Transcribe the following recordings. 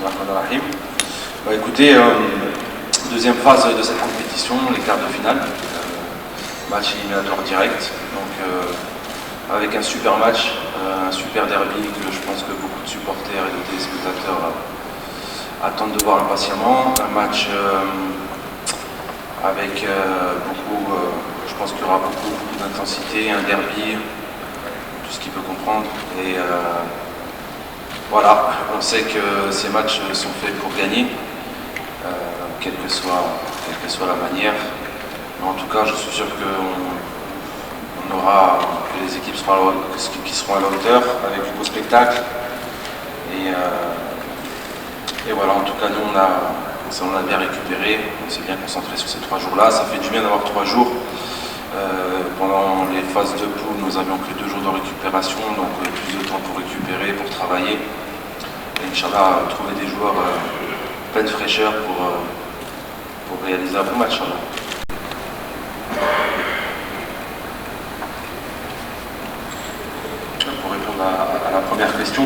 Bismillahirrahmanirrahim. Écoutez, deuxième phase de cette compétition, les quarts de finale, match éliminatoire direct, donc avec un super match, un super derby que je pense que beaucoup de supporters et de téléspectateurs attendent de voir impatiemment, un match avec beaucoup, je pense qu'il y aura beaucoup d'intensité, un derby, tout ce qu'il peut comprendre. Et voilà, on sait que ces matchs sont faits pour gagner, quelle que soit la manière. Mais en tout cas, je suis sûr qu'on aura, que les équipes qui seront à la hauteur, avec du beau spectacle. Et voilà, en tout cas, nous, on a bien récupéré, on s'est bien concentré sur ces 3 jours-là. Ça fait du bien d'avoir 3 jours. Pendant les phases de poule, nous avions que 2 jours de récupération, donc plus de temps pour récupérer, pour travailler. Et Inch'Allah, trouver des joueurs pleins de fraîcheur pour réaliser un bon match. Pour répondre à la première question,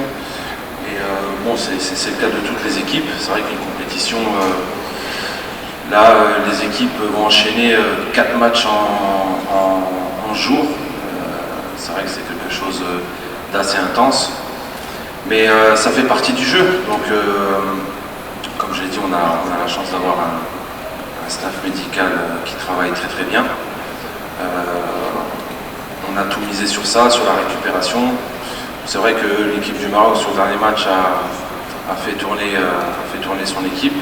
bon, c'est le cas de toutes les équipes. C'est vrai qu'une compétition, là, les équipes vont enchaîner 4 matchs en jour. C'est vrai que c'est quelque chose d'assez intense, mais ça fait partie du jeu. Donc, comme je l'ai dit, on a la chance d'avoir un staff médical qui travaille très très bien. On a tout misé sur ça, sur la récupération. C'est vrai que l'équipe du Maroc, sur le dernier match, a fait tourner son équipe.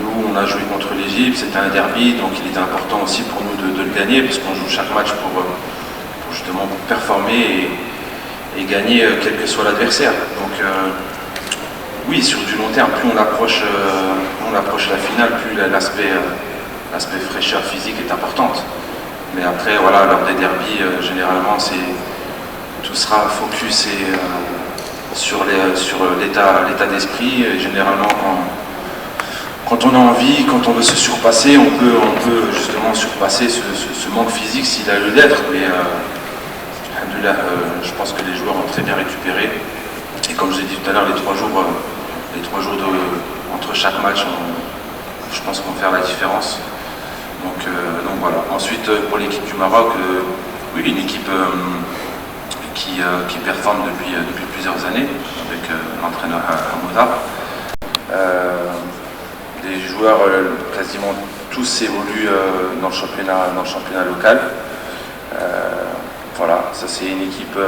Nous, on a joué contre l'Égypte, c'était un derby, donc il était important aussi pour nous de le gagner, puisqu'on joue chaque match pour justement performer et gagner quel que soit l'adversaire. Donc oui, sur du long terme, plus on approche la finale, plus l'aspect fraîcheur physique est importante. Mais après, voilà, lors des derbies, généralement, tout sera focus sur l'état d'esprit. Et généralement, quand on a envie, quand on veut se surpasser, on peut justement surpasser ce manque physique s'il a lieu d'être. Mais je pense que les joueurs ont très bien récupéré. Et comme je l'ai dit tout à l'heure, les 3 jours entre chaque match, je pense qu'on va faire la différence. Donc voilà. Ensuite, pour l'équipe du Maroc, oui, une équipe qui performe depuis plusieurs années avec l'entraîneur Hamouda. Les joueurs, quasiment tous évoluent dans le championnat local. Voilà, ça c'est une équipe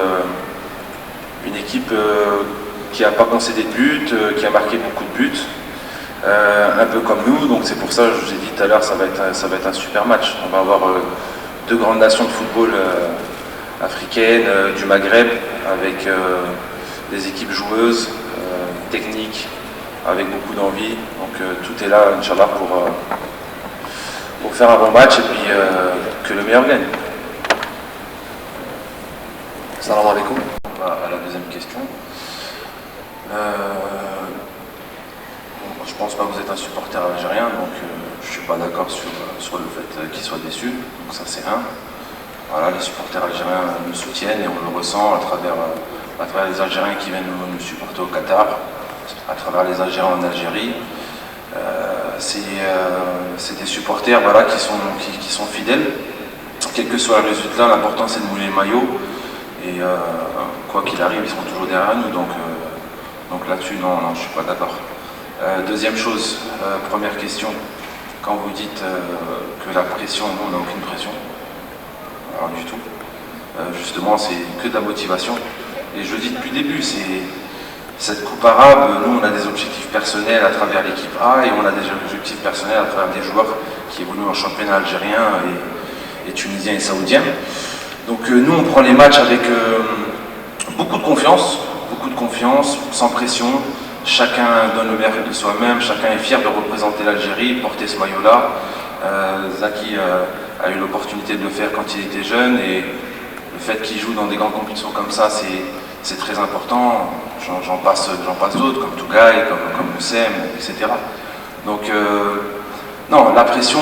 qui n'a pas concédé de but, qui a marqué beaucoup de buts. Un peu comme nous, donc c'est pour ça que je vous ai dit tout à l'heure, ça va être un super match. On va avoir 2 grandes nations de football africaines, du Maghreb, avec des équipes joueuses, techniques, avec beaucoup d'envie. Donc tout est là, Inch'Allah, pour faire un bon match et puis que le meilleur gagne. Salam alaikum. À la deuxième question. Je pense pas que vous êtes un supporter algérien, donc je suis pas d'accord sur le fait qu'il soit déçu. Donc ça c'est un. Voilà, les supporters algériens nous soutiennent et on le ressent à travers les Algériens qui viennent nous supporter au Qatar, à travers les Algériens en Algérie. C'est des supporters, voilà, qui sont fidèles. Quel que soit le résultat, l'important c'est de mouiller le maillot. Et quoi qu'il arrive, ils seront toujours derrière nous. Donc là-dessus, non, je ne suis pas d'accord. Deuxième chose, première question, quand vous dites que la pression, nous on n'a aucune pression, alors du tout. Justement, c'est que de la motivation. Et je le dis depuis le début, cette coupe arabe, nous on a des objectifs personnels à travers l'équipe A et on a des objectifs personnels à travers des joueurs qui évoluent en championnat algérien et tunisien et saoudien. Donc nous on prend les matchs avec beaucoup de confiance, sans pression. Chacun donne le meilleur de soi-même, chacun est fier de représenter l'Algérie, porter ce maillot-là. Zaki a eu l'opportunité de le faire quand il était jeune et le fait qu'il joue dans des grandes compétitions comme ça, c'est très important. J'en passe d'autres, comme Tougaï, comme Moussem, etc. Donc non, la pression,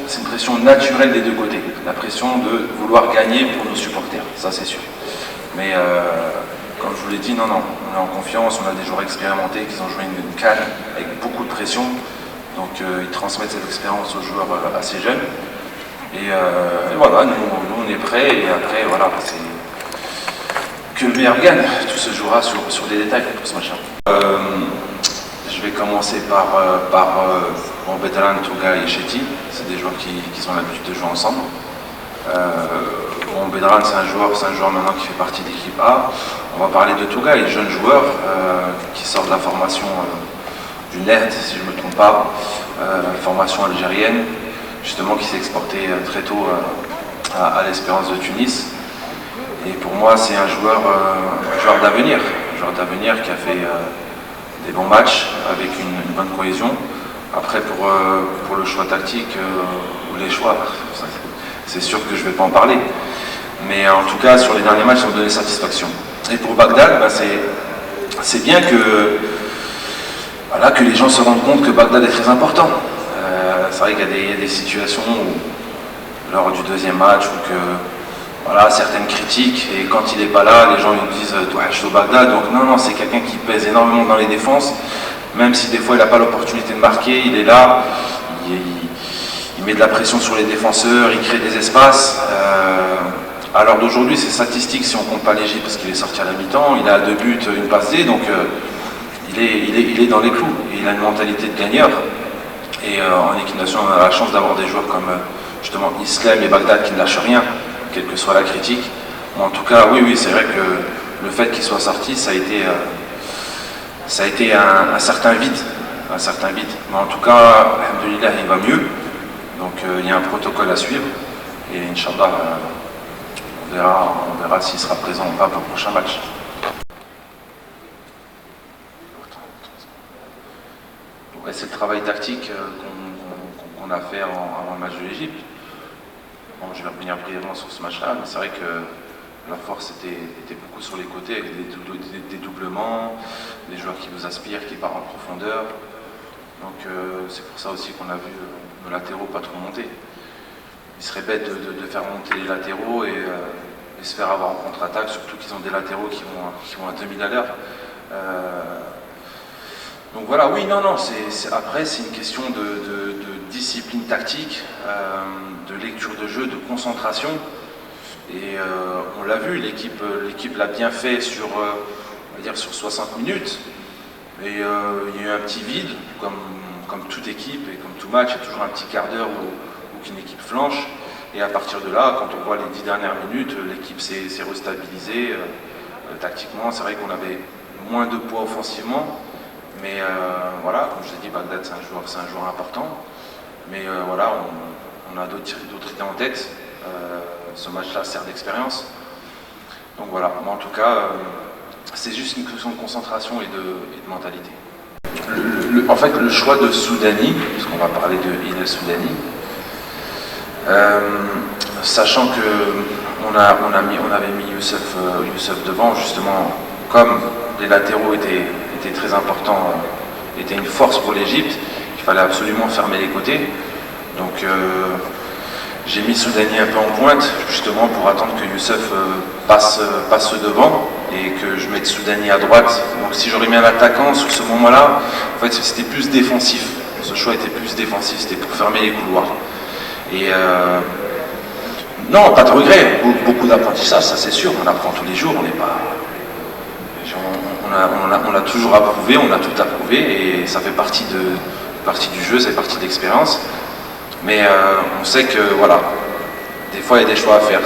c'est une pression naturelle des deux côtés. La pression de vouloir gagner pour nos supporters, ça c'est sûr. Mais comme je vous l'ai dit, non, on est en confiance, on a des joueurs expérimentés qui ont joué une CAN avec beaucoup de pression, donc ils transmettent cette expérience aux joueurs assez jeunes. Et voilà, nous on est prêts, et après voilà, c'est que le meilleur gagne. Tout se jouera sur des détails pour ce match. Je vais commencer par Bedran, Touga et Chetty. C'est des joueurs qui ont l'habitude de jouer ensemble. Bedran, c'est un joueur maintenant qui fait partie de l'équipe A. On va parler de Touga, il est jeune joueur qui sort de la formation du NERT, si je ne me trompe pas, formation algérienne, justement qui s'est exporté très tôt à l'Espérance de Tunis. Et pour moi, c'est un joueur d'avenir, qui a fait des bons matchs avec une bonne cohésion. Après, pour le choix tactique ou les choix, c'est sûr que je ne vais pas en parler. Mais en tout cas, sur les derniers matchs, ils ont donné satisfaction. Et pour Bagdad, c'est bien que les gens se rendent compte que Bagdad est très important. C'est vrai qu'il y a des situations où, lors du deuxième match, où certaines critiques, et quand il n'est pas là, les gens ils disent « Touhach au Bagdad ». Donc non, c'est quelqu'un qui pèse énormément dans les défenses, même si des fois il n'a pas l'opportunité de marquer, il est là, il met de la pression sur les défenseurs, il crée des espaces. À l'heure d'aujourd'hui, c'est statistique si on compte pas l'Égypte, parce qu'il est sorti à la mi-temps, il a 2 buts, une passe D, donc il est dans les clous, et il a une mentalité de gagneur. Et en équipe nationale, on a la chance d'avoir des joueurs comme justement Islam et Bagdad qui ne lâchent rien, quelle que soit la critique. Mais en tout cas, oui, c'est vrai que le fait qu'il soit sorti, ça a été un certain vide. Mais en tout cas, alhamdoulilah, il va mieux. Donc il y a un protocole à suivre. Et Inch'Allah, on verra s'il sera présent ou pas pour le prochain match. C'est le travail tactique qu'on a fait avant le match de l'Égypte. Bon, je vais revenir brièvement sur ce match-là, mais c'est vrai que la force était beaucoup sur les côtés, avec des doublements, des joueurs qui vous aspirent, qui partent en profondeur. Donc c'est pour ça aussi qu'on a vu nos latéraux pas trop monter. Il serait bête de faire monter les latéraux et se faire avoir en contre-attaque, surtout qu'ils ont des latéraux qui vont à 2000 à l'heure. Donc voilà, oui, après c'est une question de discipline tactique, de lecture de jeu, de concentration. Et on l'a vu, l'équipe l'a bien fait sur 60 minutes. Et il y a eu un petit vide, comme toute équipe et comme tout match, il y a toujours un petit quart d'heure où qu'une équipe flanche. Et à partir de là, quand on voit les 10 dernières minutes, l'équipe s'est restabilisée tactiquement. C'est vrai qu'on avait moins de poids offensivement. Mais voilà, comme je l'ai dit, Bagdad c'est un joueur important. Mais voilà, on a d'autres idées en tête. Ce match-là sert d'expérience. Donc voilà, mais en tout cas, c'est juste une question de concentration et de mentalité. En fait, le choix de Soudani, puisqu'on va parler de Hilal Soudani, sachant qu'on avait mis Youssef devant, justement, comme les latéraux étaient très importants, étaient une force pour l'Égypte, il fallait absolument fermer les côtés. Donc j'ai mis Soudani un peu en pointe, justement pour attendre que Youssef passe devant et que je mette Soudani à droite. Donc si j'aurais mis un attaquant sur ce moment-là, en fait c'était plus défensif. Ce choix était plus défensif, c'était pour fermer les couloirs. Et non, pas de regret, beaucoup d'apprentissage, ça c'est sûr, on apprend tous les jours, on n'est pas... On l'a toujours approuvé, on a tout approuvé et ça fait partie du jeu, ça fait partie de l'expérience. Mais on sait que voilà, des fois il y a des choix à faire.